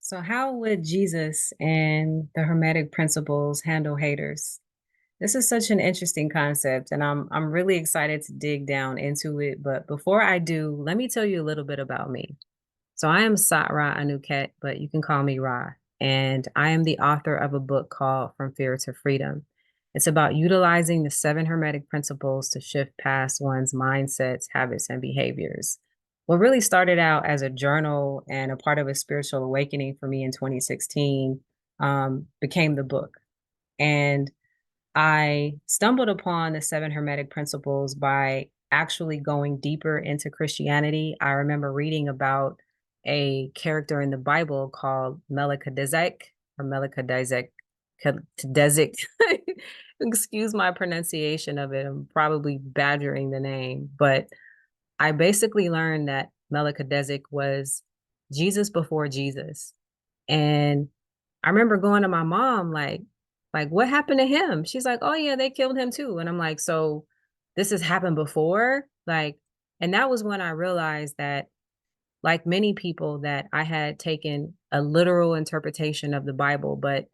So how would Jesus and the Hermetic Principles handle haters? This is such an interesting concept and I'm really excited to dig down into it, but before I do, let me tell you a little bit about me. So I am Satra Anuket, but you can call me Ra, and I am the author of a book called From Fear to Freedom. It's about utilizing the seven hermetic principles to shift past one's mindsets, habits, and behaviors. What really started out as a journal and a part of a spiritual awakening for me in 2016 became the book. And I stumbled upon the seven hermetic principles by actually going deeper into Christianity. I remember reading about a character in the Bible called Melchizedek or Melchizedek. Melchizedek. Excuse my pronunciation of it. I'm probably badgering the name, but I basically learned that Melchizedek was Jesus before Jesus. And I remember going to my mom like what happened to him? She's like, "Oh yeah, they killed him too." And I'm like, "So this has happened before?" Like, and that was when I realized that like many people that I had taken a literal interpretation of the Bible, but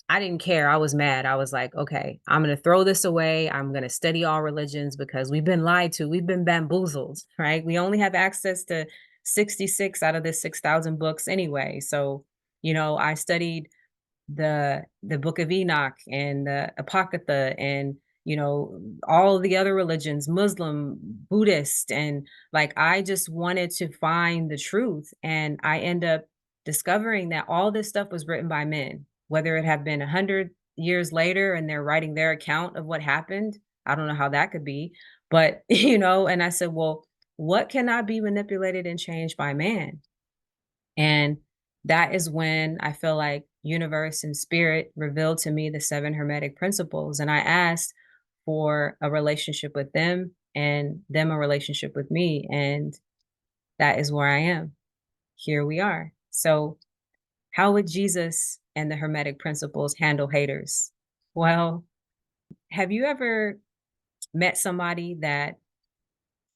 I didn't care. I was mad. I was like, "Okay, I'm going to throw this away. I'm going to study all religions because we've been lied to. We've been bamboozled, right? We only have access to 66 out of the 6,000 books anyway." So, I studied the Book of Enoch and the Apocrypha and all the other religions, Muslim, Buddhist, and like I just wanted to find the truth, and I end up discovering that all this stuff was written by men, whether it have been 100 years later and they're writing their account of what happened. I don't know how that could be, but and I said, well, what cannot be manipulated and changed by man? And that is when I feel like universe and spirit revealed to me the seven hermetic principles. And I asked for a relationship with them and them a relationship with me. And that is where I am. Here we are. So, how would Jesus and the hermetic principles handle haters? Well, have you ever met somebody that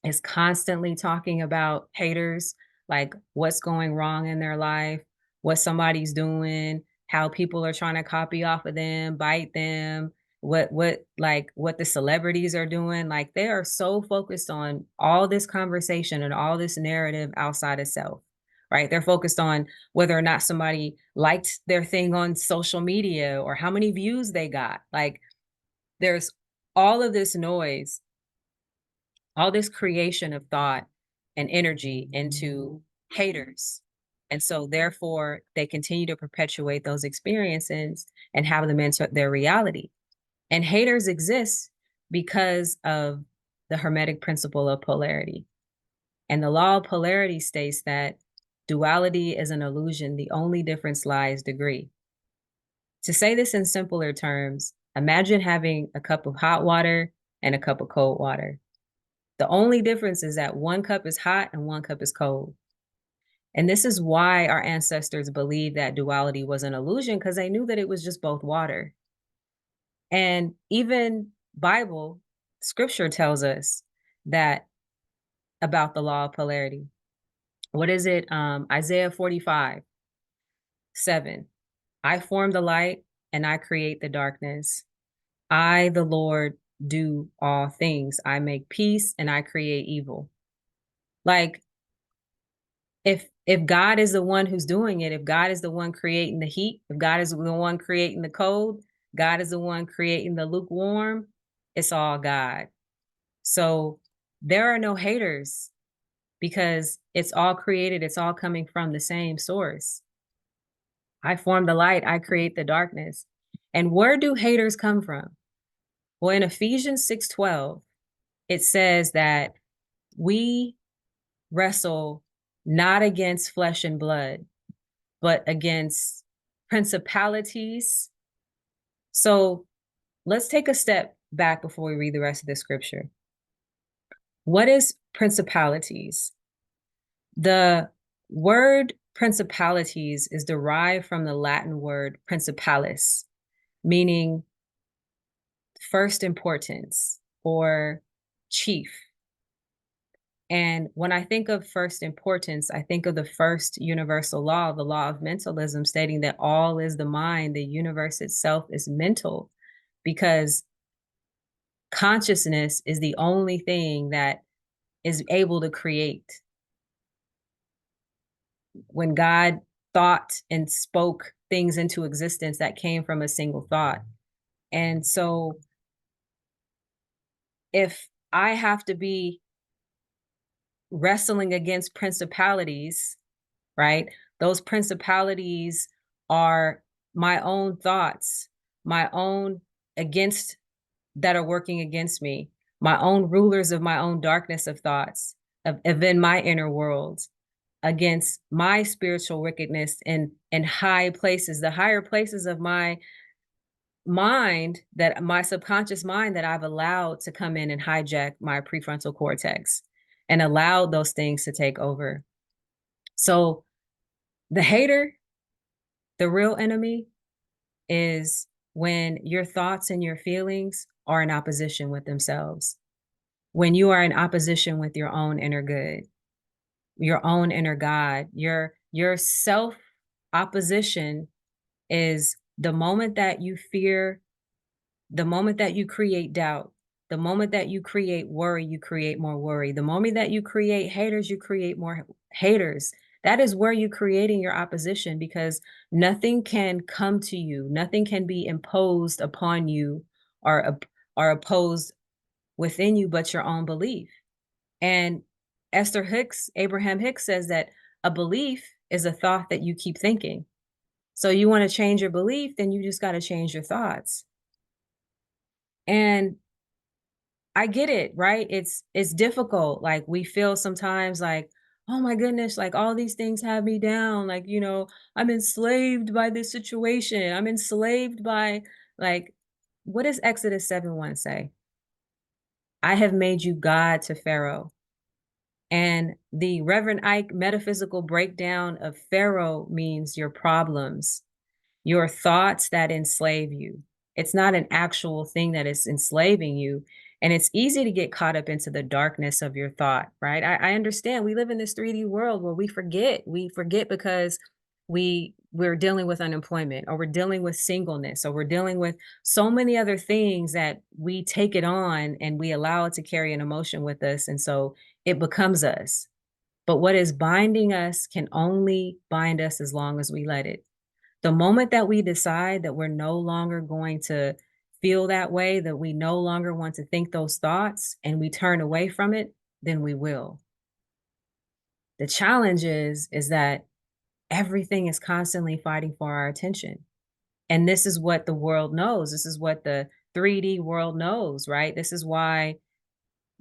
is constantly talking about haters, like what's going wrong in their life, what somebody's doing, how people are trying to copy off of them, bite them, what the celebrities are doing. Like they are so focused on all this conversation and all this narrative outside of self. Right. They're focused on whether or not somebody liked their thing on social media or how many views they got. Like there's all of this noise, all this creation of thought and energy into haters. And so, therefore, they continue to perpetuate those experiences and have them into their reality. And haters exist because of the Hermetic principle of polarity. And the law of polarity states that duality is an illusion, the only difference lies degree. To say this in simpler terms, imagine having a cup of hot water and a cup of cold water. The only difference is that one cup is hot and one cup is cold. And this is why our ancestors believed that duality was an illusion because they knew that it was just both water. And even Bible scripture tells us that about the law of polarity. What is it? Isaiah 45:7. I form the light and I create the darkness. I, the Lord, do all things. I make peace and I create evil. Like if God is the one who's doing it, if God is the one creating the heat, if God is the one creating the cold, God is the one creating the lukewarm, it's all God. So there are no haters because it's all created, it's all coming from the same source. I form the light, I create the darkness. And where do haters come from? Well, in Ephesians 6:12, it says that we wrestle not against flesh and blood, but against principalities. So let's take a step back before we read the rest of the scripture. What is principalities? The word principalities is derived from the Latin word principalis, meaning first importance or chief. And when I think of first importance, I think of the first universal law, the law of mentalism, stating that all is the mind, the universe itself is mental, because consciousness is the only thing that is able to create. When God thought and spoke things into existence, that came from a single thought. And so if I have to be wrestling against principalities, right? Those principalities are my own thoughts, my own against that are working against me, my own rulers of my own darkness of thoughts, of in my inner world, against my spiritual wickedness in high places, the higher places of my mind, that my subconscious mind, that I've allowed to come in and hijack my prefrontal cortex and allowed those things to take over. So the hater, the real enemy, is when your thoughts and your feelings are in opposition with themselves. When you are in opposition with your own inner good, your own inner God, your self opposition is the moment that you fear, the moment that you create doubt, the moment that you create worry, you create more worry. The moment that you create haters, you create more haters. That is where you're creating your opposition, because nothing can come to you, nothing can be imposed upon you or, or opposed within you but your own belief. And Abraham Hicks says that a belief is a thought that you keep thinking. So you want to change your belief, then you just got to change your thoughts. And I get it, right? It's difficult. Like, we feel sometimes like, oh my goodness, like all these things have me down. Like, I'm enslaved by this situation. I'm enslaved by, like, what does Exodus 7:1 say? I have made you God to Pharaoh. And the Reverend Ike metaphysical breakdown of Pharaoh means your problems, your thoughts that enslave you. It's not an actual thing that is enslaving you. And it's easy to get caught up into the darkness of your thought, right? I understand we live in this 3D world where we forget. We forget because we're dealing with unemployment, or we're dealing with singleness, or we're dealing with so many other things that we take it on and we allow it to carry an emotion with us. And so it becomes us. But what is binding us can only bind us as long as we let it. The moment that we decide that we're no longer going to feel that way, that we no longer want to think those thoughts, and we turn away from it, then we will. The challenge is that everything is constantly fighting for our attention. And this is what the world knows. This is what the 3D world knows, right? This is why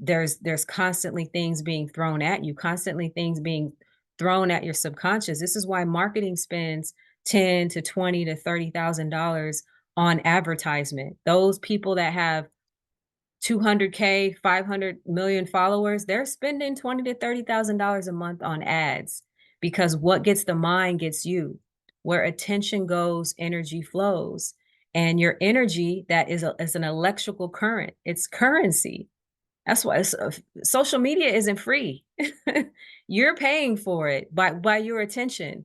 there's constantly things being thrown at you, constantly things being thrown at your subconscious. This is why marketing spends 10 to 20 to $30,000 on advertisement. Those people that have 200K, 500 million followers, they're spending 20 to $30,000 a month on ads, because what gets the mind gets you. Where attention goes, energy flows. And your energy, that is an electrical current. It's currency. That's why social media isn't free. You're paying for it by your attention.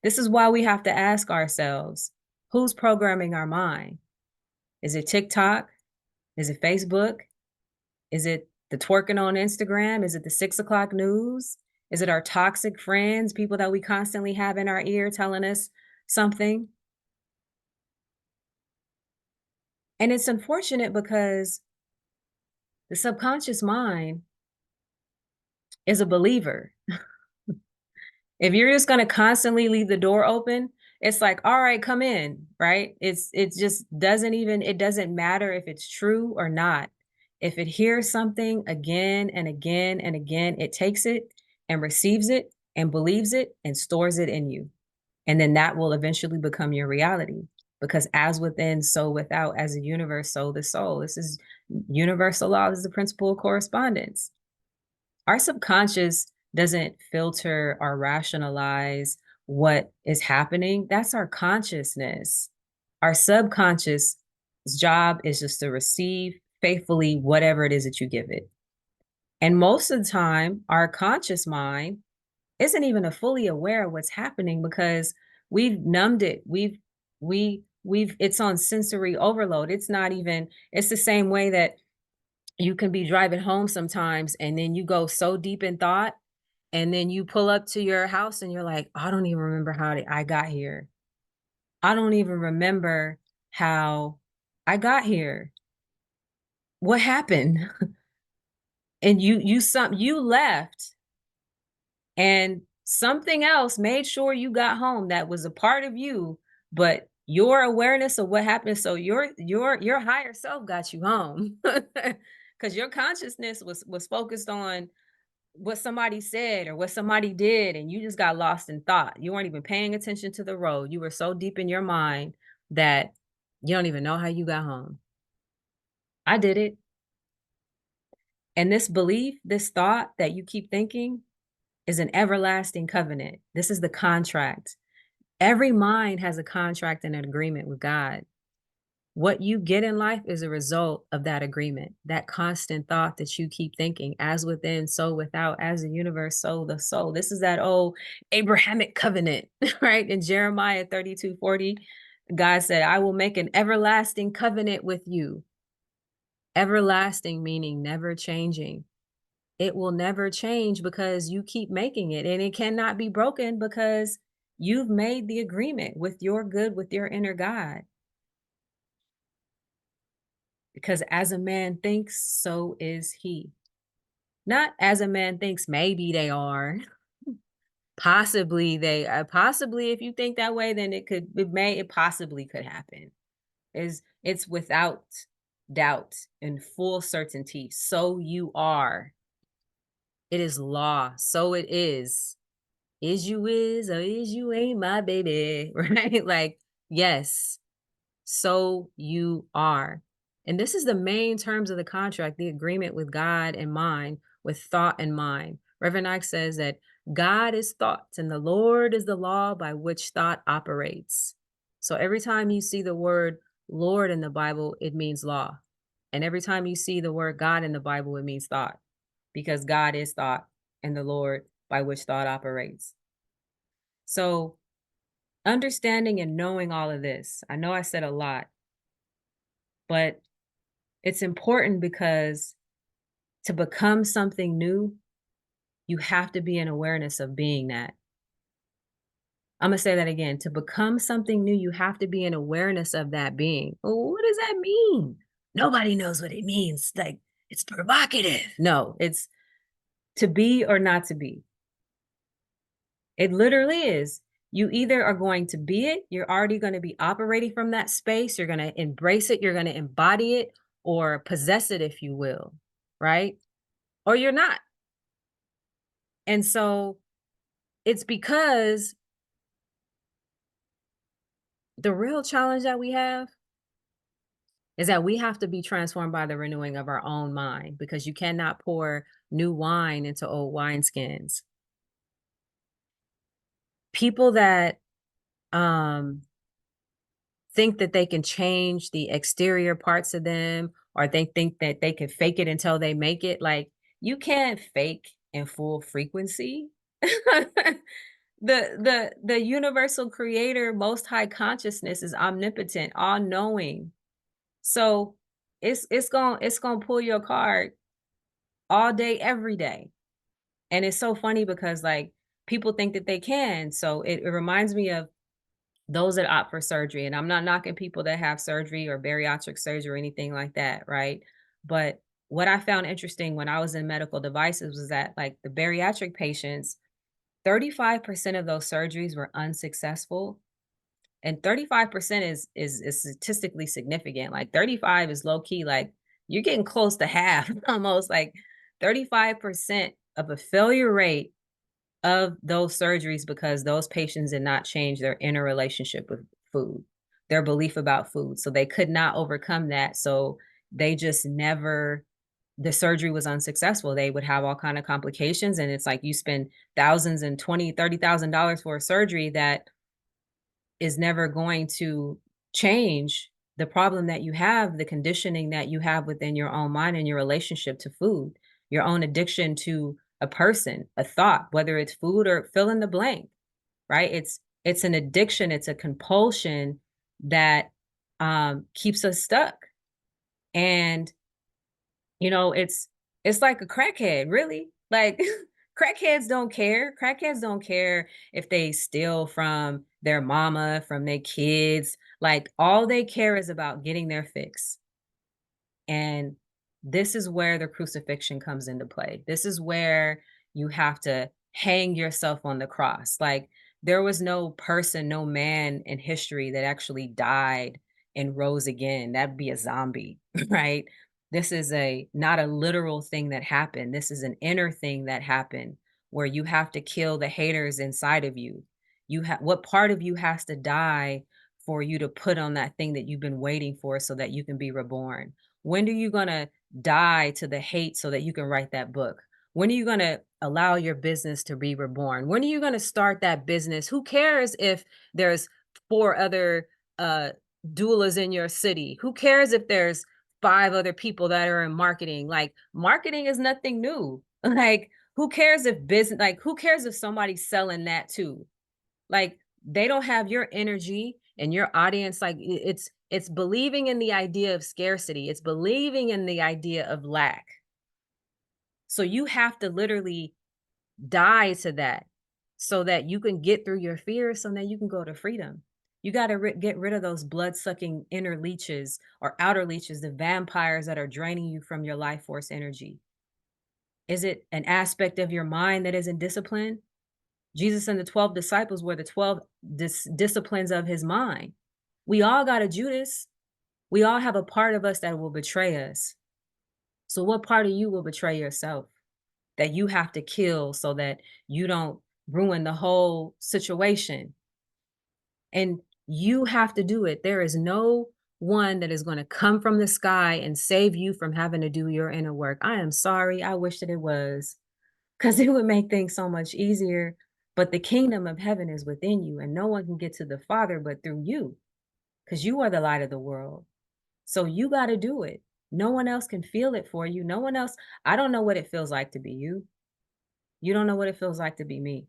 This is why we have to ask ourselves, who's programming our mind? Is it TikTok? Is it Facebook? Is it the twerking on Instagram? Is it the 6 o'clock news? Is it our toxic friends, people that we constantly have in our ear telling us something? And it's unfortunate because the subconscious mind is a believer. If you're just gonna constantly leave the door open, it's like, all right, come in, right? It just it doesn't matter if it's true or not. If it hears something again and again and again, it takes it and receives it and believes it and stores it in you. And then that will eventually become your reality. Because as within, so without, as the universe, so the soul. This is universal law. This is the principle of correspondence. Our subconscious doesn't filter or rationalize what is happening. That's our consciousness. Our subconscious job is just to receive faithfully whatever it is that you give it. And most of the time, our conscious mind isn't even a fully aware of what's happening because we've numbed it. We've it's on sensory overload. It's not even it's the same way that you can be driving home sometimes and then you go so deep in thought and then you pull up to your house and you're like, I don't even remember I got here. I don't even remember how I got here. What happened? And you left and something else made sure you got home that was a part of you, but your awareness of what happened, so your higher self got you home. Because your consciousness was focused on what somebody said or what somebody did, and you just got lost in thought. You weren't even paying attention to the road. You were so deep in your mind that you don't even know how you got home. I did it. And this belief, this thought that you keep thinking is an everlasting covenant. This is the contract. Every mind has a contract and an agreement with God. What you get in life is a result of that agreement, that constant thought that you keep thinking, as within, so without, as the universe, so the soul. This is that old Abrahamic covenant, right? In Jeremiah 32:40, God said, I will make an everlasting covenant with you. Everlasting meaning never changing. It will never change because you keep making it, and it cannot be broken because you've made the agreement with your good, with your inner God. Because as a man thinks, so is he. Not as a man thinks, maybe they are. Possibly if you think that way, then it possibly could happen. It's without doubt and full certainty. So you are. It is law. So it is. Is you is or is you ain't my baby, right? Like, yes, so you are. And this is the main terms of the contract, the agreement with God and mind, with thought and mind. Reverend Ike says that God is thought and the Lord is the law by which thought operates. So every time you see the word Lord in the Bible, it means law. And every time you see the word God in the Bible, it means thought because God is thought and the Lord by which thought operates. So understanding and knowing all of this, I know I said a lot, but it's important because to become something new, you have to be in awareness of being that. I'm going to say that again. To become something new, you have to be in awareness of that being. Well, what does that mean? Nobody knows what it means. Like, it's provocative. No, it's to be or not to be. It literally is. You either are going to be it, you're already going to be operating from that space, you're going to embrace it, you're going to embody it or possess it, if you will, right? Or you're not. And so it's because the real challenge that we have is that we have to be transformed by the renewing of our own mind because you cannot pour new wine into old wineskins. People that um think that they can change the exterior parts of them or they think that they can fake it until they make it. Like, you can't fake in full frequency. The universal creator, most high consciousness is omnipotent, all-knowing. So it's gonna pull your card all day, every day. And it's so funny because like people think that they can. So it reminds me of those that opt for surgery, and I'm not knocking people that have surgery or bariatric surgery or anything like that, right? But what I found interesting when I was in medical devices was that like the bariatric patients, 35% of those surgeries were unsuccessful. And 35% is statistically significant. Like 35 is low key, like you're getting close to half, almost like 35% of a failure rate of those surgeries because those patients did not change their inner relationship with food, their belief about food. So they could not overcome that. So they just never the surgery was unsuccessful. They would have all kind of complications. And it's like you spend thousands and $20,000, $30,000 for a surgery that is never going to change the problem that you have, the conditioning that you have within your own mind and your relationship to food. your own addiction to a person, a thought, whether it's food or fill in the blank, right? It's an addiction, it's a compulsion that keeps us stuck. And it's like a crackhead, really. Like crackheads don't care. Crackheads don't care if they steal from their mama, from their kids. Like all they care is about getting their fix. And this is where the crucifixion comes into play. This is where you have to hang yourself on the cross. Like there was no person, no man in history that actually died and rose again. That'd be a zombie, right? This is a not a literal thing that happened. This is an inner thing that happened where you have to kill the haters inside of you. You have what part of you has to die for you to put on that thing that you've been waiting for so that you can be reborn? When are you gonna die to the hate so that you can write that book? When are you gonna allow your business to be reborn? When are you gonna start that business? Who cares if there's 4 other doulas in your city? Who cares if there's 5 other people that are in marketing? Like marketing is nothing new. Like who cares if business like who cares if somebody's selling that too? Like, they don't have your energy and your audience, like, it's believing in the idea of scarcity, it's believing in the idea of lack. So you have to literally die to that so that you can get through your fears so that you can go to freedom. You gotta get rid of those blood-sucking inner leeches or outer leeches, the vampires that are draining you from your life force energy. Is it an aspect of your mind that isn't disciplined? Jesus and the 12 disciples were the 12 disciplines of his mind. We all got a Judas. We all have a part of us that will betray us. So, what part of you will betray yourself that you have to kill so that you don't ruin the whole situation? And you have to do it. There is no one that is going to come from the sky and save you from having to do your inner work. I am sorry. I wish that it was. Because it would make things so much easier. But the kingdom of heaven is within you, and no one can get to the Father but through you, because you are the light of the world. So you got to do it. No one else can feel it for you. No one else. I don't know what it feels like to be you. You don't know what it feels like to be me.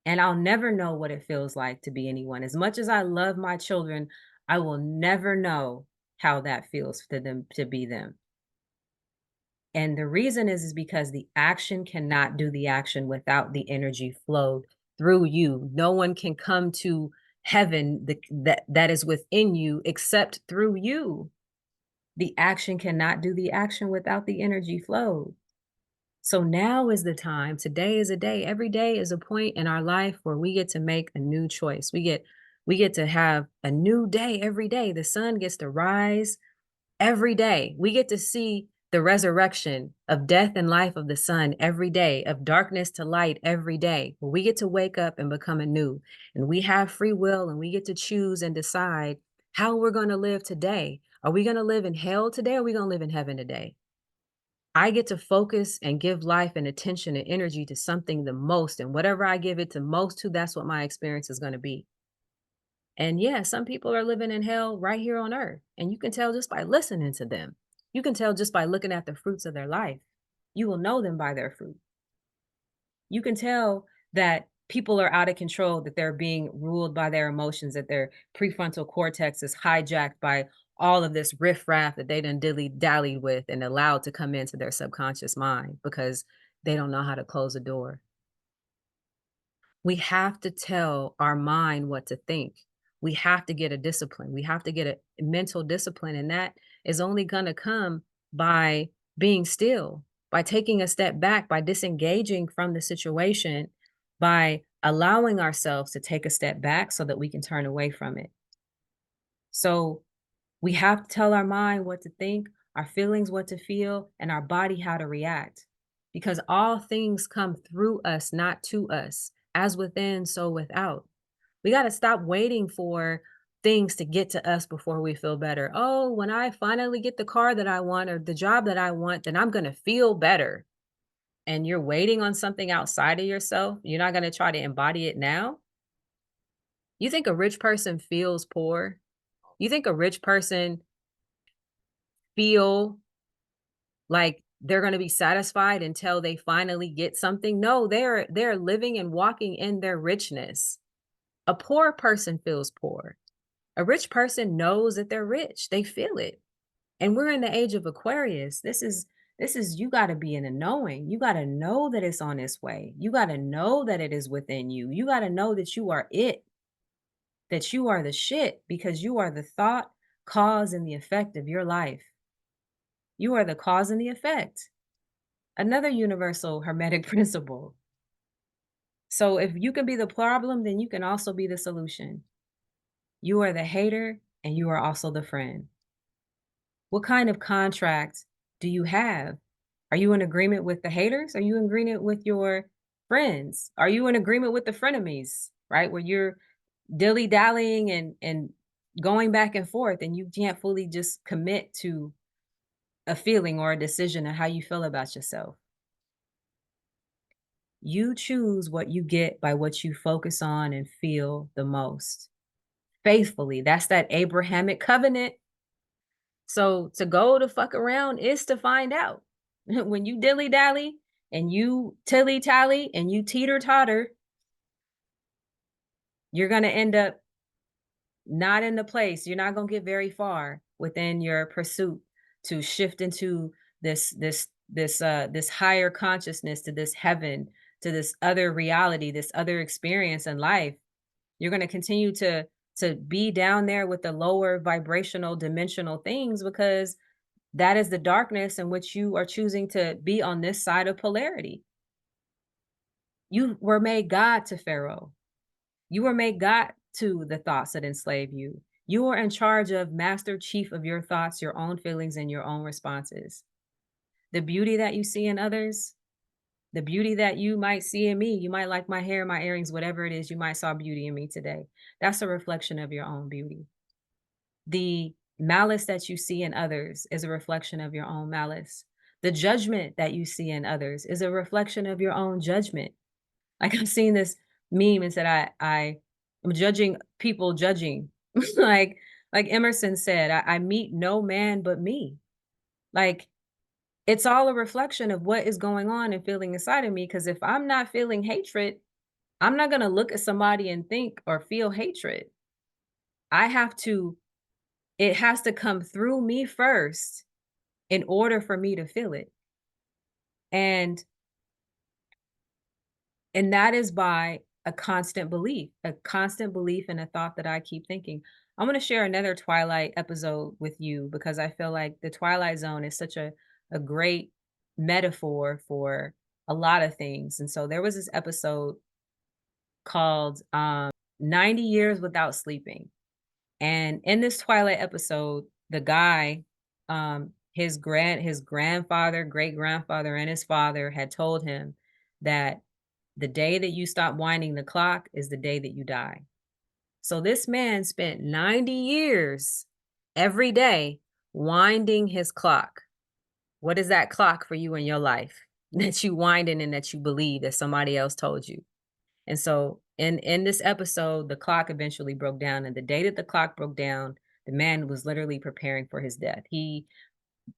And I'll never know what it feels like to be anyone. As much as I love my children, I will never know how that feels to them to be them. And the reason is because the action cannot do the action without the energy flowed through you. No one can come to heaven that is within you except through you. The action cannot do the action without the energy flowed. So now is the time. Today is a day. Every day is a point in our life where we get to make a new choice. We get to have a new day every day. The sun gets to rise every day. We get to see the resurrection of death and life of the sun every day, of darkness to light every day. Where we get to wake up and become anew. And we have free will and we get to choose and decide how we're going to live today. Are we going to live in hell today? Or are we going to live in heaven today? I get to focus and give life and attention and energy to something the most. And whatever I give it to most to, that's what my experience is going to be. And yeah, some people are living in hell right here on earth. And you can tell just by listening to them. You can tell just by looking at the fruits of their life. You will know them by their fruit. You can tell that people are out of control, that they're being ruled by their emotions, that their prefrontal cortex is hijacked by all of this riffraff that they done dilly dally with and allowed to come into their subconscious mind because they don't know how to close a door. We have to tell our mind what to think. We have to get a discipline. We have to get a mental discipline. And that is only going to come by being still, by taking a step back, by disengaging from the situation, by allowing ourselves to take a step back so that we can turn away from it. So we have to tell our mind what to think, our feelings what to feel, and our body how to react. Because all things come through us, not to us. As within, so without. We got to stop waiting for things to get to us before we feel better. Oh, when I finally get the car that I want or the job that I want, then I'm going to feel better. And you're waiting on something outside of yourself. You're not going to try to embody it now. You think a rich person feels poor? You think a rich person feel like they're going to be satisfied until they finally get something. No, they're living and walking in their richness. A poor person feels poor. A rich person knows that they're rich. They feel it. And we're in the age of Aquarius. This is you got to be in a knowing. You got to know that it's on its way. You got to know that it is within you. You got to know that you are it, that you are the shit because you are the thought, cause, and the effect of your life. You are the cause and the effect. Another universal hermetic principle. So if you can be the problem, then you can also be the solution. You are the hater and you are also the friend. What kind of contract do you have? Are you in agreement with the haters? Are you in agreement with your friends? Are you in agreement with the frenemies, right? Where you're dilly-dallying and going back and forth and you can't fully just commit to a feeling or a decision of how you feel about yourself. You choose what you get by what you focus on and feel the most. Faithfully. That's that Abrahamic covenant. So to go to fuck around is to find out. When you dilly dally and you tilly tally and you teeter totter, you're going to end up not in the place. You're not going to get very far within your pursuit to shift into this higher consciousness, to this heaven, to this other reality, this other experience in life. You're going to continue to be down there with the lower vibrational dimensional things because that is the darkness in which you are choosing to be on this side of polarity. You were made God to Pharaoh. You were made God to the thoughts that enslave you. You are in charge of master chief of your thoughts, your own feelings, and your own responses. The beauty that you see in others, the beauty that you might see in me, you might like my hair, my earrings, whatever it is, you might saw beauty in me today. That's a reflection of your own beauty. The malice that you see in others is a reflection of your own malice. The judgment that you see in others is a reflection of your own judgment. Like I've seen this meme and said, I am judging people judging. like like Emerson said, I meet no man but me. Like it's all a reflection of what is going on and feeling inside of me. Because if I'm not feeling hatred, I'm not gonna look at somebody and think or feel hatred. I have to, it has to come through me first in order for me to feel it. And that is by a constant belief in a thought that I keep thinking. I'm going to share another Twilight episode with you because I feel like the Twilight Zone is such a great metaphor for a lot of things. And so there was this episode called 90 Years Without Sleeping. And in this Twilight episode, the guy, his grandfather, great grandfather, and his father had told him that the day that you stop winding the clock is the day that you die. So this man spent 90 years every day winding his clock. What is that clock for you in your life that you winding and that you believe that somebody else told you? And so in this episode, the clock eventually broke down. And the day that the clock broke down, the man was literally preparing for his death. He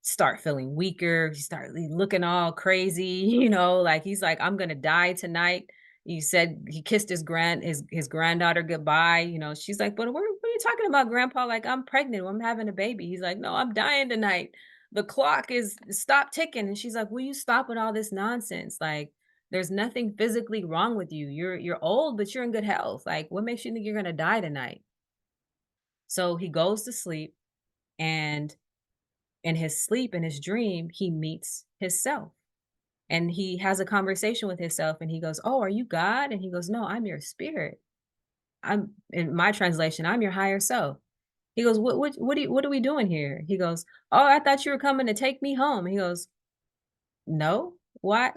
start feeling weaker. He started looking all crazy, like he's like, I'm gonna die tonight. He said he kissed his granddaughter goodbye. She's like, but what are you talking about, Grandpa? Like, I'm pregnant. I'm having a baby. He's like, no, I'm dying tonight. The clock is stop ticking. And she's like, will you stop with all this nonsense? Like, there's nothing physically wrong with you. You're old, but you're in good health. Like, what makes you think you're gonna die tonight? So he goes to sleep, and in his sleep, in his dream, he meets his self. And he has a conversation with himself and he goes, oh, are you God? And he goes, no, I'm your spirit. I'm, in my translation, I'm your higher self. He goes, what are we doing here? He goes, oh, I thought you were coming to take me home. He goes, no, why,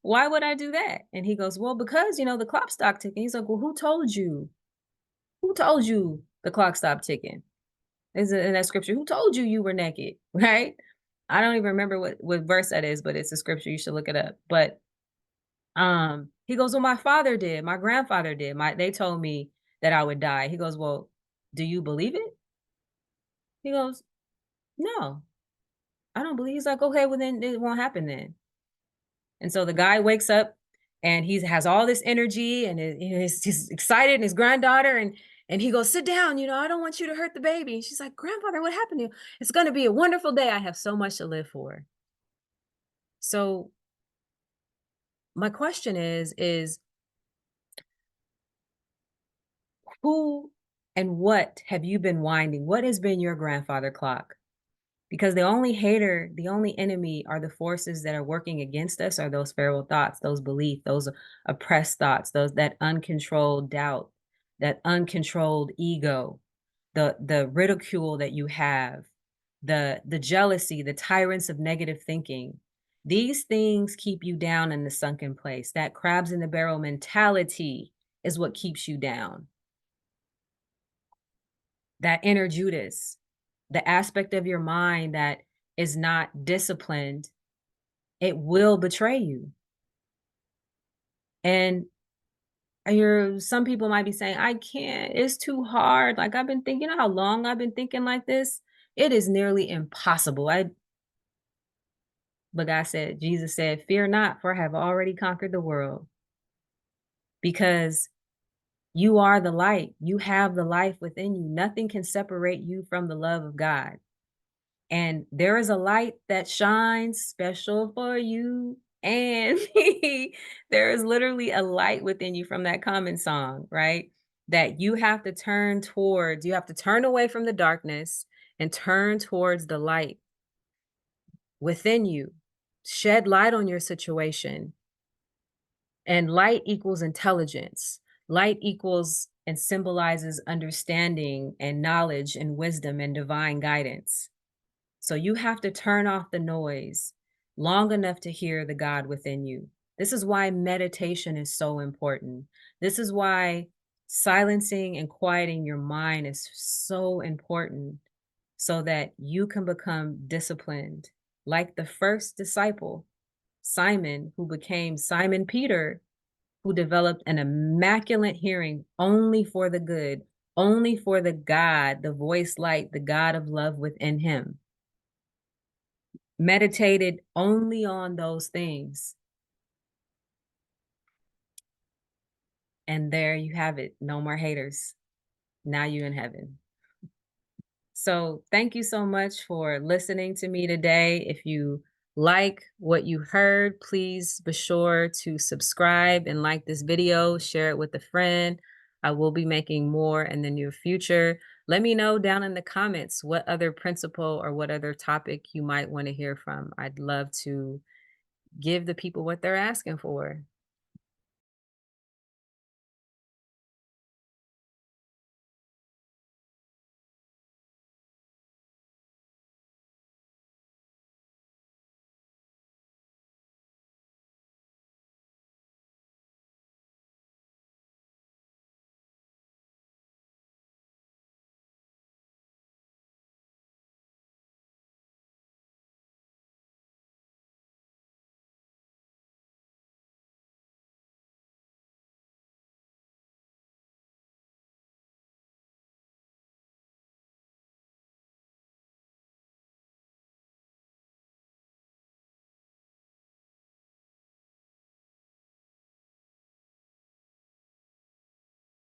why would I do that? And he goes, well, because, the clock stopped ticking. He's like, well, who told you? Who told you the clock stopped ticking? Is it in that scripture? Who told you you were naked? Right? I don't even remember what verse that is, but it's a scripture. You should look it up. But he goes, well, my father did, my grandfather did. They told me that I would die. He goes, well, do you believe it? He goes, no. I don't believe. He's like, okay, well then it won't happen then. And so the guy wakes up and he has all this energy and he's excited and his granddaughter and he goes, sit down, I don't want you to hurt the baby. And she's like, grandfather, what happened to you? It's going to be a wonderful day. I have so much to live for. So my question is who and what have you been winding? What has been your grandfather clock? Because the only hater, the only enemy are the forces that are working against us are those feral thoughts, those beliefs, those oppressed thoughts, those that uncontrolled doubt, that uncontrolled ego, the ridicule that you have, the jealousy, the tyrants of negative thinking. These things keep you down in the sunken place. That crabs in the barrel mentality is what keeps you down. That inner Judas, the aspect of your mind that is not disciplined, it will betray you. And some people might be saying, I can't, it's too hard. Like I've been thinking, how long I've been thinking like this? It is nearly impossible. But God said, Jesus said, fear not, for I have already conquered the world. Because you are the light. You have the life within you. Nothing can separate you from the love of God. And there is a light that shines special for you and me. There is literally a light within you from that common song, right? That you have to turn towards, you have to turn away from the darkness and turn towards the light within you. Shed light on your situation. And light equals intelligence. Light equals and symbolizes understanding and knowledge and wisdom and divine guidance. So you have to turn off the noise long enough to hear the God within you. This is why meditation is so important. This is why silencing and quieting your mind is so important so that you can become disciplined. Like the first disciple, Simon, who became Simon Peter, who developed an immaculate hearing only for the good, only for the God, the voice light, the God of love within him. Meditated only on those things. And there you have it. No more haters. Now you in heaven. So thank you so much for listening to me today. If you like what you heard, please be sure to subscribe and like this video, share it with a friend. I will be making more in the near future. Let me know down in the comments what other principle or what other topic you might want to hear from. I'd love to give the people what they're asking for.